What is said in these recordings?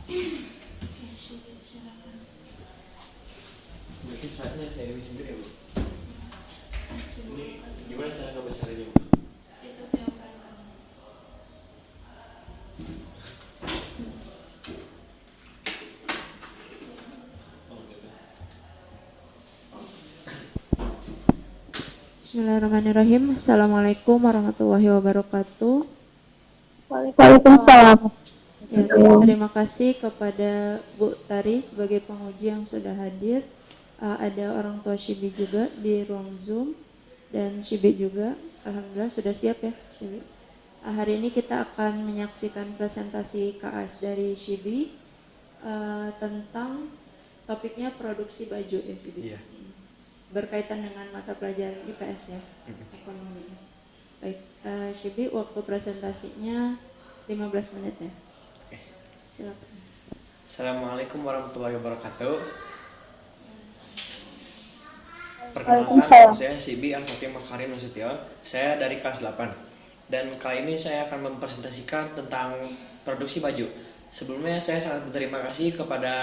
Mungkin saatnya saya ini sendiri ya Bu. Ini gimana cara kamu caranya Bu? Oh gitu. Bismillahirrahmanirrahim. Assalamualaikum warahmatullahi wabarakatuh. Waalaikumsalam. Ya, terima kasih kepada Bu Tari sebagai penguji yang sudah hadir. Ada orang tua Shibi juga di ruang Zoom dan Shibi juga. Alhamdulillah sudah siap ya Shibi. Hari ini kita akan menyaksikan presentasi KAS dari Shibi tentang topiknya produksi baju ya Shibi. Iya. Berkaitan dengan mata pelajaran IPS ya, ekonomi. Baik, Shibi, waktu presentasinya 15 menit ya. Oke. Silakan. Assalamualaikum warahmatullahi wabarakatuh. Waalaikumsalam. Perkenalkan, saya Sibi Al-Fatih Makarim Nasution. Saya dari kelas 8. Dan kali ini saya akan mempresentasikan tentang produksi baju. Sebelumnya saya sangat berterima kasih kepada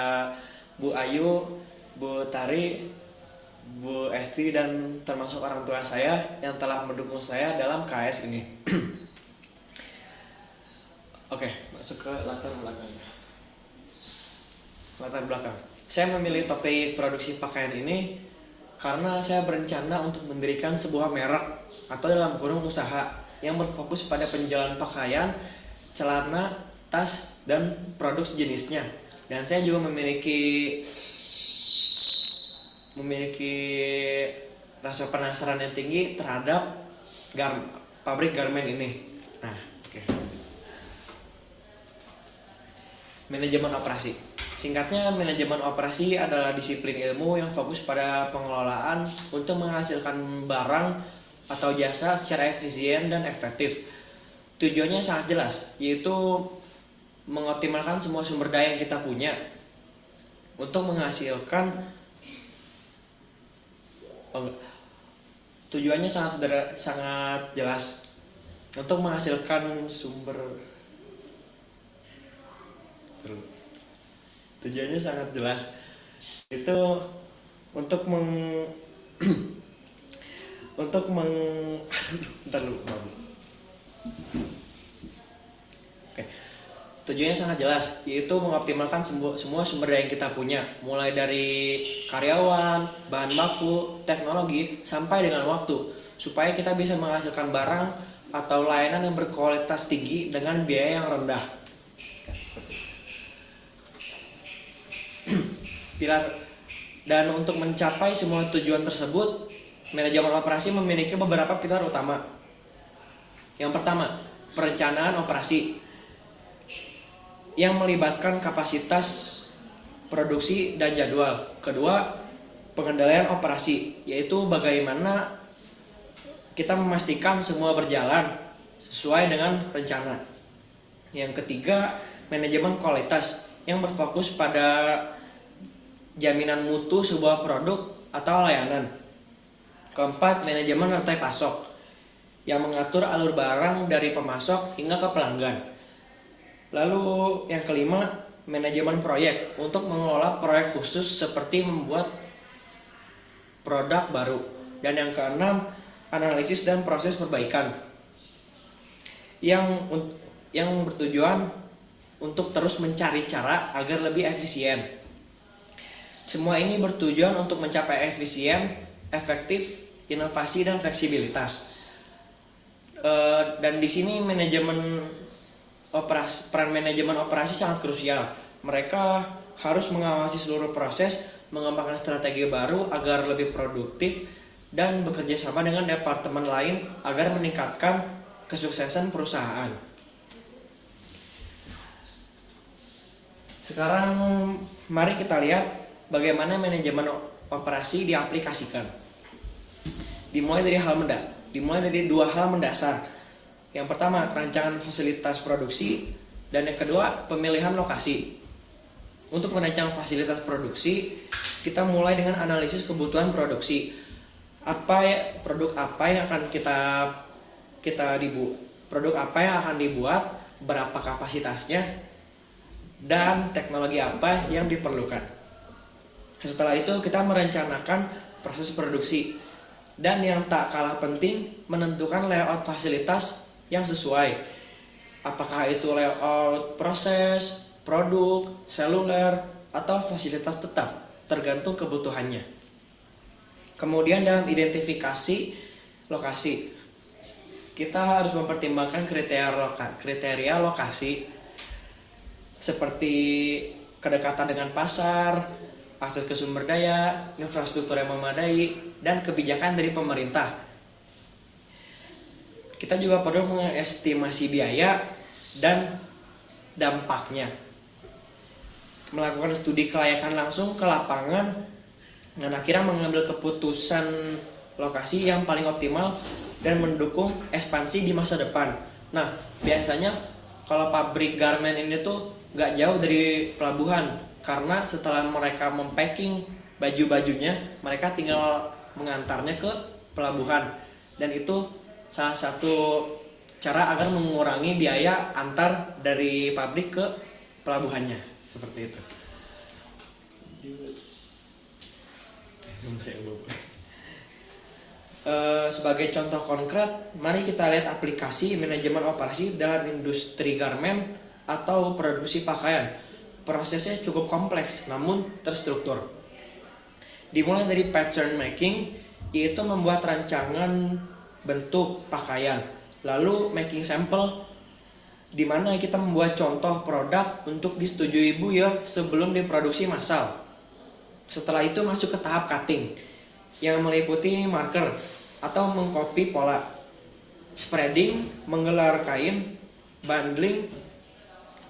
Bu Ayu, Bu Tari, Bu Esti, dan termasuk orang tua saya yang telah mendukung saya dalam KS ini. Oke, masuk ke latar belakang. Latar belakang. Saya memilih topik produksi pakaian ini karena saya berencana untuk mendirikan sebuah merek atau dalam kurung usaha yang berfokus pada penjualan pakaian, celana, tas, dan produk sejenisnya. Dan saya juga memiliki rasa penasaran yang tinggi terhadap pabrik garment ini. Nah, oke. Manajemen operasi. Singkatnya, manajemen operasi adalah disiplin ilmu yang fokus pada pengelolaan untuk menghasilkan barang atau jasa secara efisien dan efektif. Tujuannya sangat jelas, yaitu mengoptimalkan semua sumber daya yang kita punya untuk menghasilkan tujuannya sangat jelas untuk menghasilkan tujuannya sangat jelas itu untuk bentar lu. Oke. Tujuannya sangat jelas, yaitu mengoptimalkan semua sumber daya yang kita punya, mulai dari karyawan, bahan baku, teknologi, sampai dengan waktu, supaya kita bisa menghasilkan barang atau layanan yang berkualitas tinggi dengan biaya yang rendah. Dan untuk mencapai semua tujuan tersebut, manajemen operasi memiliki beberapa pilar utama. Yang pertama, perencanaan operasi yang melibatkan kapasitas produksi dan jadwal. Kedua, pengendalian operasi, yaitu bagaimana kita memastikan semua berjalan sesuai dengan rencana. Yang ketiga, manajemen kualitas yang berfokus pada jaminan mutu sebuah produk atau layanan. Keempat, manajemen rantai pasok yang mengatur alur barang dari pemasok hingga ke pelanggan. Lalu yang kelima, manajemen proyek untuk mengelola proyek khusus seperti membuat produk baru. Dan yang keenam, analisis dan proses perbaikan yang bertujuan untuk terus mencari cara agar lebih efisien. Semua ini bertujuan untuk mencapai efisien, efektif, inovasi, dan fleksibilitas. Dan di sini peran manajemen operasi sangat krusial. Mereka harus mengawasi seluruh proses, mengembangkan strategi baru agar lebih produktif, dan bekerja sama dengan departemen lain agar meningkatkan kesuksesan perusahaan. Sekarang mari kita lihat bagaimana manajemen operasi diaplikasikan. Dimulai dari dua hal mendasar. Yang pertama, rancangan fasilitas produksi, dan yang kedua, pemilihan lokasi. Untuk merancang fasilitas produksi, kita mulai dengan analisis kebutuhan produksi. Produk apa yang akan produk apa yang akan dibuat, berapa kapasitasnya, dan teknologi apa yang diperlukan. Setelah itu kita merencanakan proses produksi, dan yang tak kalah penting menentukan layout fasilitas yang sesuai. Apakah itu layout proses, produk, seluler, atau fasilitas tetap, tergantung kebutuhannya. Kemudian dalam identifikasi lokasi, kita harus mempertimbangkan kriteria lokasi seperti kedekatan dengan pasar, akses ke sumber daya, infrastruktur yang memadai, dan kebijakan dari pemerintah. Kita juga perlu mengestimasi biaya dan dampaknya, melakukan studi kelayakan langsung ke lapangan, dan akhirnya mengambil keputusan lokasi yang paling optimal dan mendukung ekspansi di masa depan. Nah, biasanya kalau pabrik garment ini tuh gak jauh dari pelabuhan, karena setelah mereka mempacking baju-bajunya, mereka tinggal mengantarnya ke pelabuhan, dan itu salah satu cara agar mengurangi biaya antar dari pabrik ke pelabuhannya, seperti itu. Sebagai contoh konkret, mari kita lihat aplikasi manajemen operasi dalam industri garment atau produksi pakaian. Prosesnya cukup kompleks namun terstruktur. Dimulai dari pattern making, yaitu membuat rancangan bentuk pakaian, lalu making sampel, di mana kita membuat contoh produk untuk disetujui buyer sebelum diproduksi massal. Setelah itu masuk ke tahap cutting, yang meliputi marker atau mengcopy pola, spreading, menggelar kain, bundling,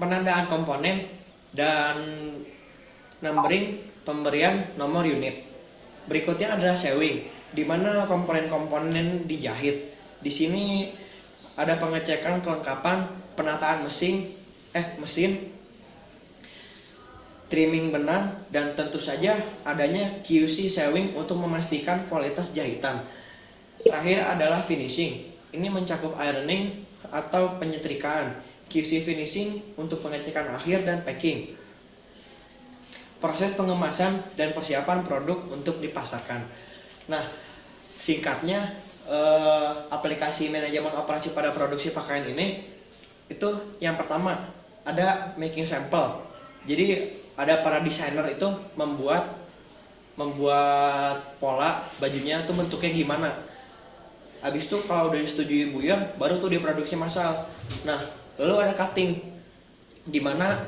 penandaan komponen, dan numbering, pemberian nomor unit. Berikutnya adalah sewing, di mana komponen-komponen dijahit. Di sini ada pengecekan kelengkapan, penataan mesin, trimming benang, dan tentu saja adanya QC sewing untuk memastikan kualitas jahitan. Terakhir adalah finishing. Ini mencakup ironing atau penyetrikaan, QC finishing untuk pengecekan akhir, dan packing. Proses pengemasan dan persiapan produk untuk dipasarkan. Nah, singkatnya aplikasi manajemen operasi pada produksi pakaian ini itu yang pertama ada making sample. Jadi ada para desainer itu membuat pola bajunya tuh bentuknya gimana. Habis itu kalau udah disetujui buyer, baru tuh diproduksi massal. Nah, lalu ada cutting, di mana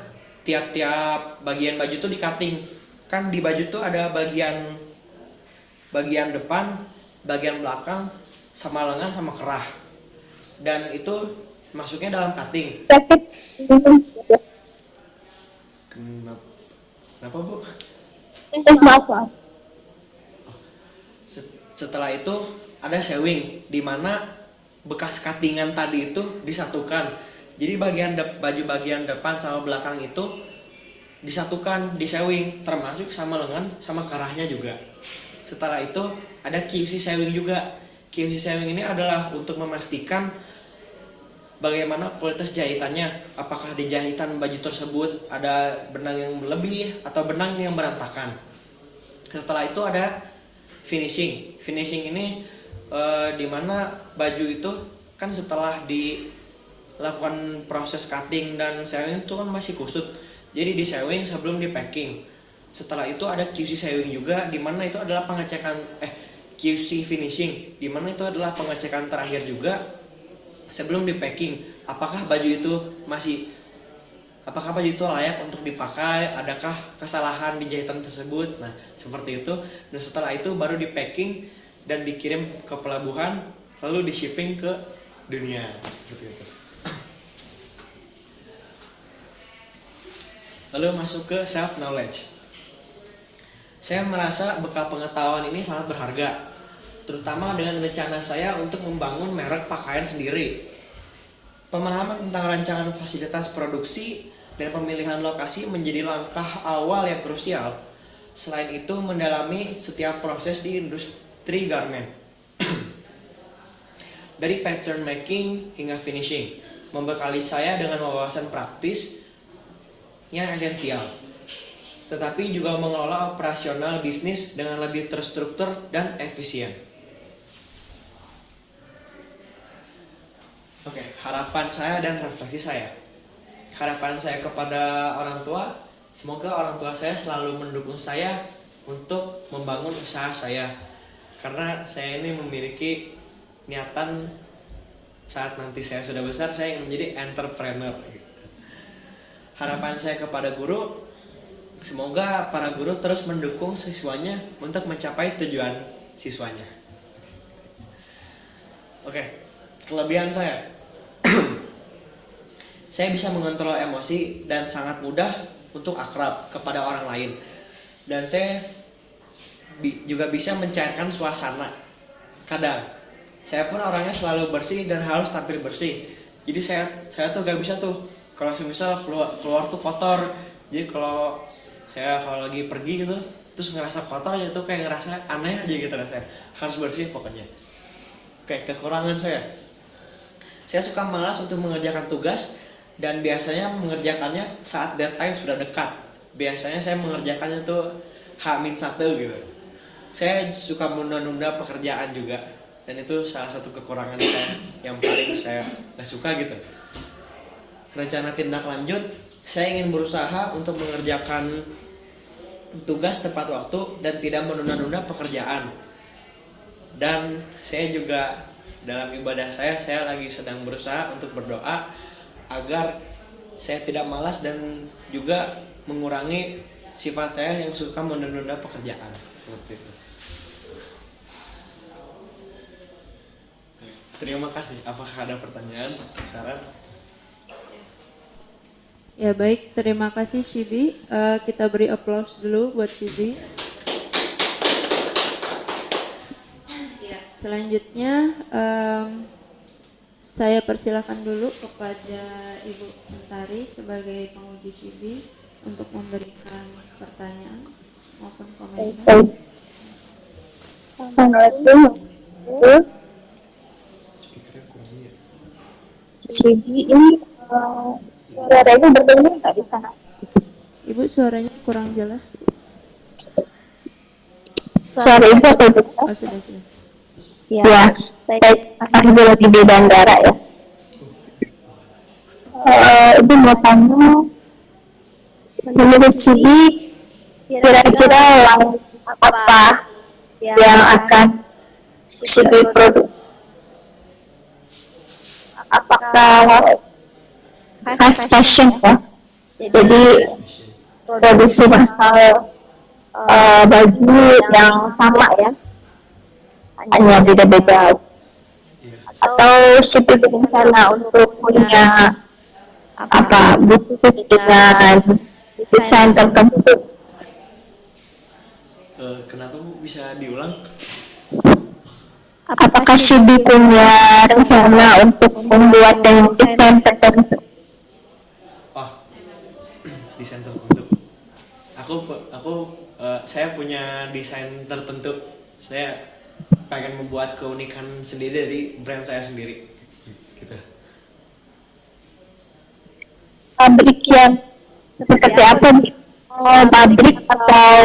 tiap-tiap bagian baju tuh di cutting. Kan di baju tuh ada bagian depan, bagian belakang, sama lengan, sama kerah. Dan itu masuknya dalam cutting. Kenapa Bu? Maaf. Setelah itu ada sewing, di mana bekas cuttingan tadi itu disatukan. Jadi baju bagian depan sama belakang itu disatukan, di sewing, termasuk sama lengan sama kerahnya juga. Setelah itu ada QC sewing juga. QC sewing ini adalah untuk memastikan bagaimana kualitas jahitannya, apakah di jahitan baju tersebut ada benang yang lebih atau benang yang berantakan. Setelah itu ada finishing. Finishing ini di mana baju itu kan setelah dilakukan proses cutting dan sewing itu kan masih kusut, jadi di sewing sebelum di packing. Setelah itu ada QC sewing juga, di mana itu adalah pengecekan QC finishing, di mana itu adalah pengecekan terakhir juga sebelum di packing, apakah baju itu layak untuk dipakai, adakah kesalahan di jahitan tersebut. Nah, seperti itu. Dan setelah itu baru di packing dan dikirim ke pelabuhan, lalu di shipping ke dunia, seperti itu. Lalu masuk ke self knowledge. Saya merasa bekal pengetahuan ini sangat berharga, terutama dengan rencana saya untuk membangun merek pakaian sendiri. Pemahaman tentang rancangan fasilitas produksi dan pemilihan lokasi menjadi langkah awal yang krusial. Selain itu, mendalami setiap proses di industri garment, dari pattern making hingga finishing, membekali saya dengan wawasan praktis yang esensial, tetapi juga mengelola operasional bisnis dengan lebih terstruktur dan efisien. Oke, harapan saya dan refleksi saya. Harapan saya kepada orang tua, semoga orang tua saya selalu mendukung saya untuk membangun usaha saya. Karena saya ini memiliki niatan saat nanti saya sudah besar, saya ingin menjadi entrepreneur. Harapan saya kepada guru, semoga para guru terus mendukung siswanya untuk mencapai tujuan siswanya. Oke, kelebihan saya. Saya bisa mengontrol emosi dan sangat mudah untuk akrab kepada orang lain. Dan saya juga bisa mencairkan suasana. Kadang saya pun orangnya selalu bersih dan harus tampil bersih. Jadi saya tuh gak bisa tuh kalau misal keluar tuh kotor. Jadi kalau lagi pergi gitu terus ngerasa kotor aja tuh kayak ngerasa aneh aja gitu rasanya. Harus bersih pokoknya. Oke, kekurangan saya suka malas untuk mengerjakan tugas dan biasanya mengerjakannya saat deadline sudah dekat. Biasanya saya mengerjakannya tuh H-1 gitu. Saya suka menunda-nunda pekerjaan juga, dan itu salah satu kekurangan saya yang paling saya gak suka gitu. Rencana tindak lanjut, saya ingin berusaha untuk mengerjakan tugas tepat waktu dan tidak menunda-nunda pekerjaan. Dan saya juga dalam ibadah saya lagi sedang berusaha untuk berdoa agar saya tidak malas dan juga mengurangi sifat saya yang suka menunda-nunda pekerjaan seperti itu. Terima kasih. Apakah ada pertanyaan, saran? Ya baik, terima kasih Shibi. Kita beri aplaus dulu buat Shibi. Ya, selanjutnya saya persilakan dulu kepada Ibu Sentari sebagai penguji Shibi untuk memberikan pertanyaan maupun komentar. Assalamualaikum. Jadi ini suaranya berdengar nggak di sana? Ibu suaranya kurang jelas. Suara ibu atau ibu? Oh sudah. Ya, saya ibu lagi di bandara ya. Ibu mau tanya, menurut Sibi kira-kira apa yang akan Sibi produksi? Apakah fast fashion ya? Jadi produksi masal baju yang sama ya, hanya beda-beda. Atau Sibi berencana untuk punya buku dengan desain tertentu? Kenapa Bu bisa diulang? Apakah Sibi punya rencana untuk membuat dengan desain tertentu? Oh, desain tertentu. Saya punya desain tertentu. Saya pengen membuat keunikan sendiri dari brand saya sendiri. Gitu. Pabrik yang seperti apa? Pabrik atau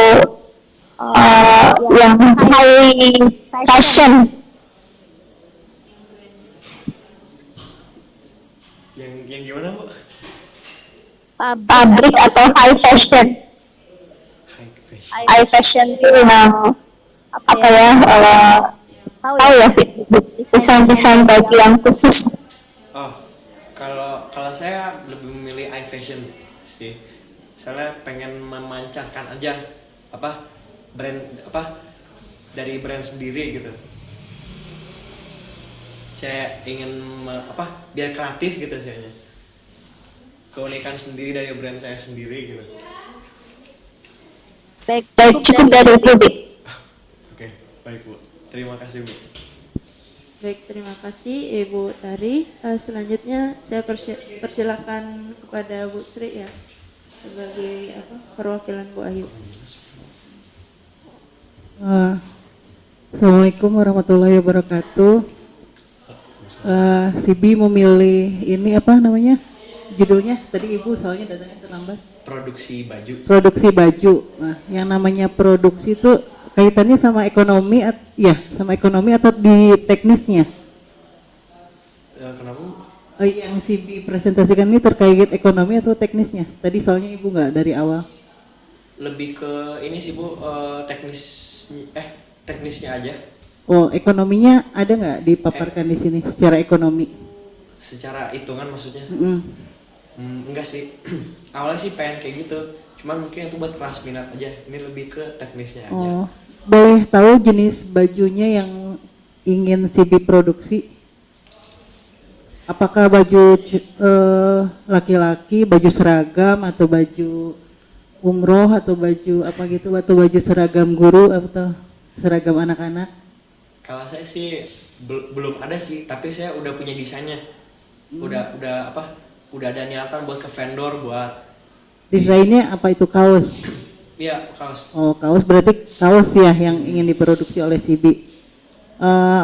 yang high fashion? Yang gimana Bu? Pabrik atau high fashion? High fashion itu yang apa ya? Tahu ya, desain-desain baju yang khusus. Oh, kalau saya lebih memilih high fashion sih. Soalnya pengen memancarkan aja brand dari brand sendiri gitu. Saya ingin biar kreatif gitu saya. Keunikan sendiri dari brand saya sendiri gitu. Baik, cukup dari itu, Bu. Oke, baik Bu. Terima kasih Bu. Baik, terima kasih Ibu Tari. Selanjutnya saya persilakan kepada Bu Sri ya sebagai perwakilan Bu Ayu. Assalamualaikum warahmatullahi wabarakatuh. Sibi memilih ini apa namanya? Judulnya tadi Ibu soalnya datangnya terlambat. Produksi baju. Produksi baju. Nah, yang namanya produksi itu kaitannya sama ekonomi, ya, sama ekonomi atau di teknisnya? Kenapa? Yang Sibi presentasikan ini terkait ekonomi atau teknisnya? Tadi soalnya ibu nggak dari awal. Lebih ke ini sih Bu, teknisnya aja. Oh, ekonominya ada nggak dipaparkan di sini secara ekonomi? Secara hitungan maksudnya. Mm-mm. Enggak sih. Awalnya sih pengen kayak gitu. Cuman mungkin itu buat kelas minat aja. Ini lebih ke teknisnya aja. Oh, boleh tahu jenis bajunya yang ingin Sibi produksi? Apakah baju laki-laki, baju seragam, atau baju umroh, atau baju apa gitu, atau baju seragam guru, atau seragam anak-anak? Kalau saya sih belum ada sih, tapi saya udah punya desainnya. Udah apa? Udah ada niatan buat ke vendor buat Desainnya apa itu, kaos? iya, kaos. Oh, kaos berarti kaos ya yang ingin diproduksi oleh Sibi.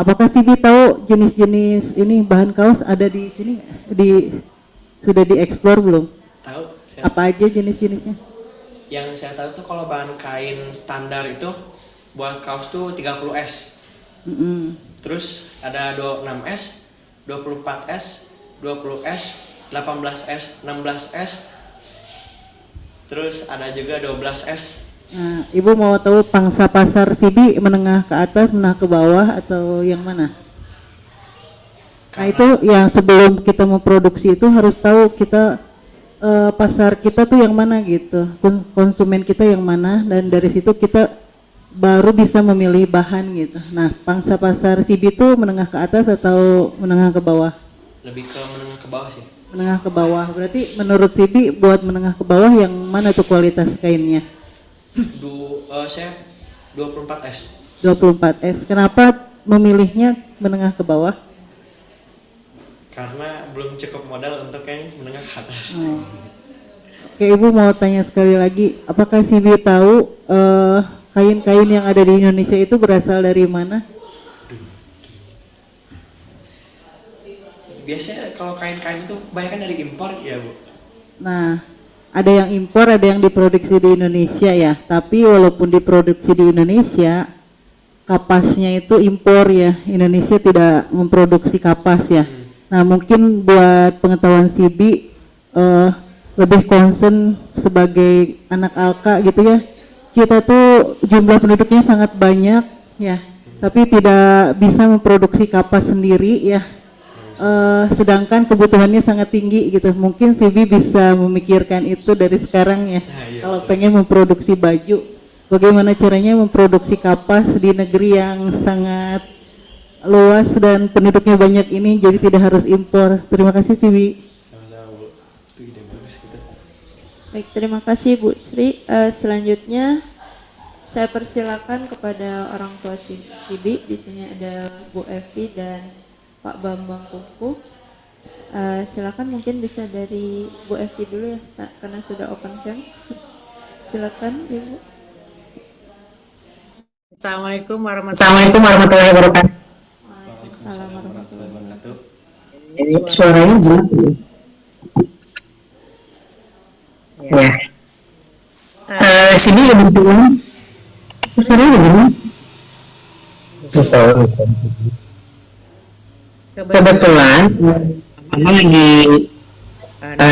Apakah Sibi tahu jenis-jenis ini bahan kaos ada di sini nggak? Sudah dieksplor belum? Tahu? Apa aja jenis-jenisnya? Yang saya tahu tuh kalau bahan kain standar itu buat kaos tuh 30S. Mm-mm. Terus ada 26S, 24S, 20S, 18S, 16S. Terus ada juga 12S. Nah, Ibu mau tahu pangsa pasar Sibi menengah ke atas, menengah ke bawah, atau yang mana? Nah, itu yang sebelum kita memproduksi itu harus tahu kita pasar kita tuh yang mana gitu, konsumen kita yang mana, dan dari situ kita baru bisa memilih bahan gitu. Nah, pangsa pasar Sibi itu menengah ke atas atau menengah ke bawah? Lebih ke menengah ke bawah sih. Menengah ke bawah. Berarti menurut Sibi buat menengah ke bawah yang mana tuh kualitas kainnya? Saya 24S. 24S. Kenapa memilihnya menengah ke bawah? Karena belum cukup modal untuk yang menengah ke atas. Oh. Oke, Ibu mau tanya sekali lagi, apakah Sibi tahu kain-kain yang ada di Indonesia itu berasal dari mana? Biasanya kalau kain-kain itu kebanyakan dari impor ya Bu. Nah, ada yang impor, ada yang diproduksi di Indonesia ya. Tapi walaupun diproduksi di Indonesia, kapasnya itu impor ya. Indonesia tidak memproduksi kapas ya. Nah, mungkin buat pengetahuan Sibi lebih concern sebagai anak Alka gitu ya. Kita tuh jumlah penduduknya sangat banyak ya, tapi tidak bisa memproduksi kapas sendiri ya. Sedangkan kebutuhannya sangat tinggi gitu. Mungkin Sibi bisa memikirkan itu dari sekarang ya. Kalau pengen memproduksi baju, bagaimana caranya memproduksi kapas di negeri yang sangat luas dan penduduknya banyak ini, jadi tidak harus impor. Terima kasih Sibi. Sama-sama Bu. Itu ide bagus gitu. Baik, terima kasih Bu Sri. Selanjutnya saya persilakan kepada orang tua Sibi. Di sini ada Bu Evi dan Pak Bambang Kuku. Silakan, mungkin bisa dari Bu Evi dulu ya, karena sudah open cam. Silakan Ibu. Assalamualaikum warahmatullahi wabarakatuh. Waalaikumsalam warahmatullahi wabarakatuh. Ini suaranya jelas ya? Ya. Sini lebih dulu. Suaranya begini. Kebetulan, Mama lagi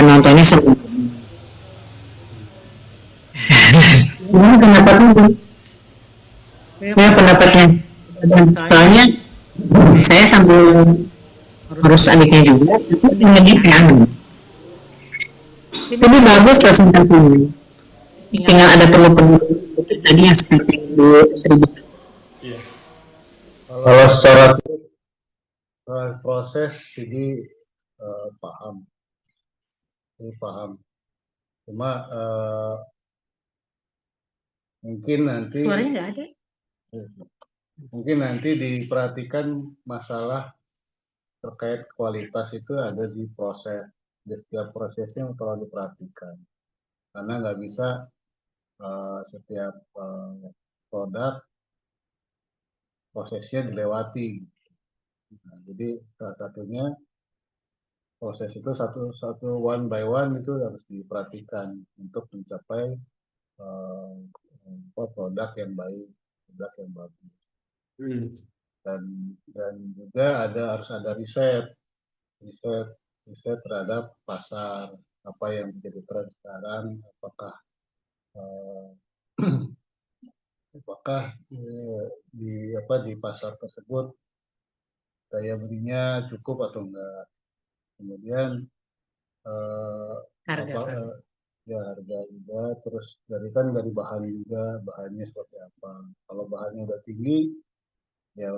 nontonnya sama. Gimana pendapatnya? Ya, pendapatnya. Soalnya saya sambil harus adiknya juga, tapi menyedihkan. Tapi bagus presentasinya. Tinggal ada perlu tadi yang seperti Bu Sri. Iya. Kalau secara proses jadi paham, ini paham. Cuma mungkin nanti Suaranya nggak ada. mungkin nanti diperhatikan masalah terkait kualitas itu ada di proses, di setiap prosesnya kalau diperhatikan, karena nggak bisa setiap produk prosesnya dilewati. Nah, jadi salah satunya proses itu satu one by one itu harus diperhatikan untuk mencapai produk yang baik, produk yang bagus. Dan juga harus ada riset terhadap pasar, apa yang menjadi tren sekarang, apakah di pasar tersebut daya belinya cukup atau enggak. Kemudian Harga. harga juga, terus dari bahan juga, bahannya seperti apa. Kalau bahannya udah tinggi, ya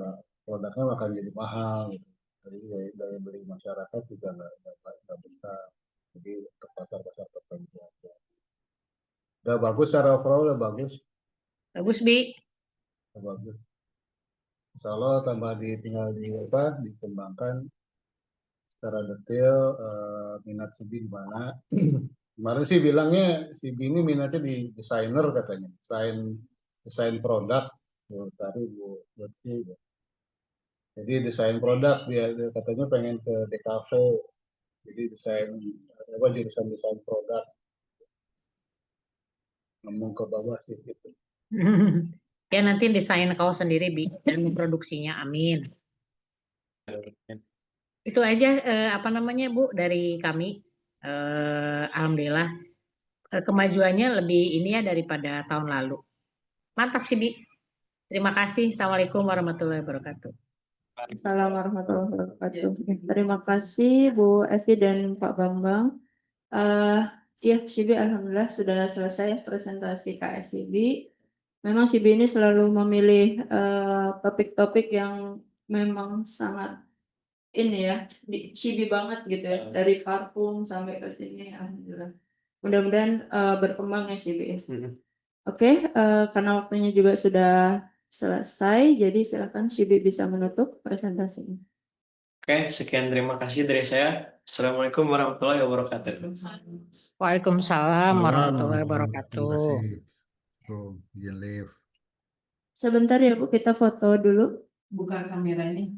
produknya akan jadi mahal gitu. Jadi daya beli masyarakat juga nggak besar. Jadi untuk pasar-pasar tertentu aja. Udah bagus secara overall, udah bagus. Bagus, Bi. Udah bagus. Insya Allah tambah tinggal dikembangkan secara detail, minat Sibi di mana. Kemarin sih bilangnya Sibi ini minatnya di desainer katanya, desain produk. Tadi Bu Lutfi. Jadi desain produk dia katanya pengen ke DKV. Jadi jurusan desain produk. Ngomong ke bawah sih gitu. Ya nanti desain kaos sendiri, Bi, dan memproduksinya. Amin. Itu aja Bu dari kami. Alhamdulillah kemajuannya lebih ini ya daripada tahun lalu. Mantap sih, Bi. Terima kasih. Assalamualaikum warahmatullahi wabarakatuh. Assalamualaikum warahmatullahi wabarakatuh. Terima kasih Bu Evi dan Pak Bambang. Ya, Shibi alhamdulillah sudah selesai presentasi KSIB. Memang Shibi ini selalu memilih topik-topik yang memang sangat ini ya, Shibi banget gitu ya, dari parfum sampai ke sini alhamdulillah. Mudah-mudahan berkembang ya Shibi. Oke, karena waktunya juga sudah selesai, jadi silakan Shibi bisa menutup presentasinya. Oke, sekian terima kasih dari saya. Assalamualaikum warahmatullahi wabarakatuh. Waalaikumsalam warahmatullahi wabarakatuh. Sebentar ya Bu, kita foto dulu. Buka kameranya.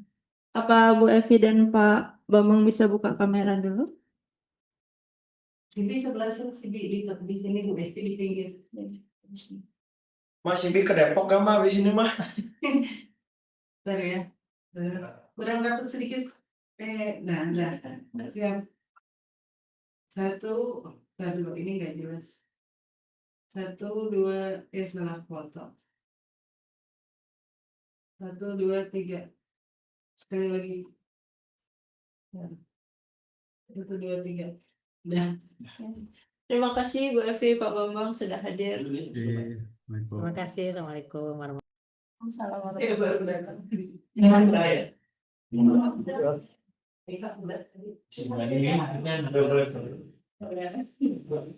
Apa Bu Evi dan Pak Bambang bisa buka kamera dulu? Sibi sebelah sini, di sini Bu Evi di pinggir. Mas Sibi ke Depok gak mah di sini mah? Bentar ya. Kurang dapat sedikit. Nah. Siap. Satu, dulu ini nggak jelas. 1, 2, salah foto. 1, 2, 3. Sekali lagi. 1, 2, 3. Udah. Terima kasih Bu Evi, Pak Bambang sudah hadir. Terima kasih. Assalamualaikum warahmatullahi Assalamualaikum. Baru datang. Ini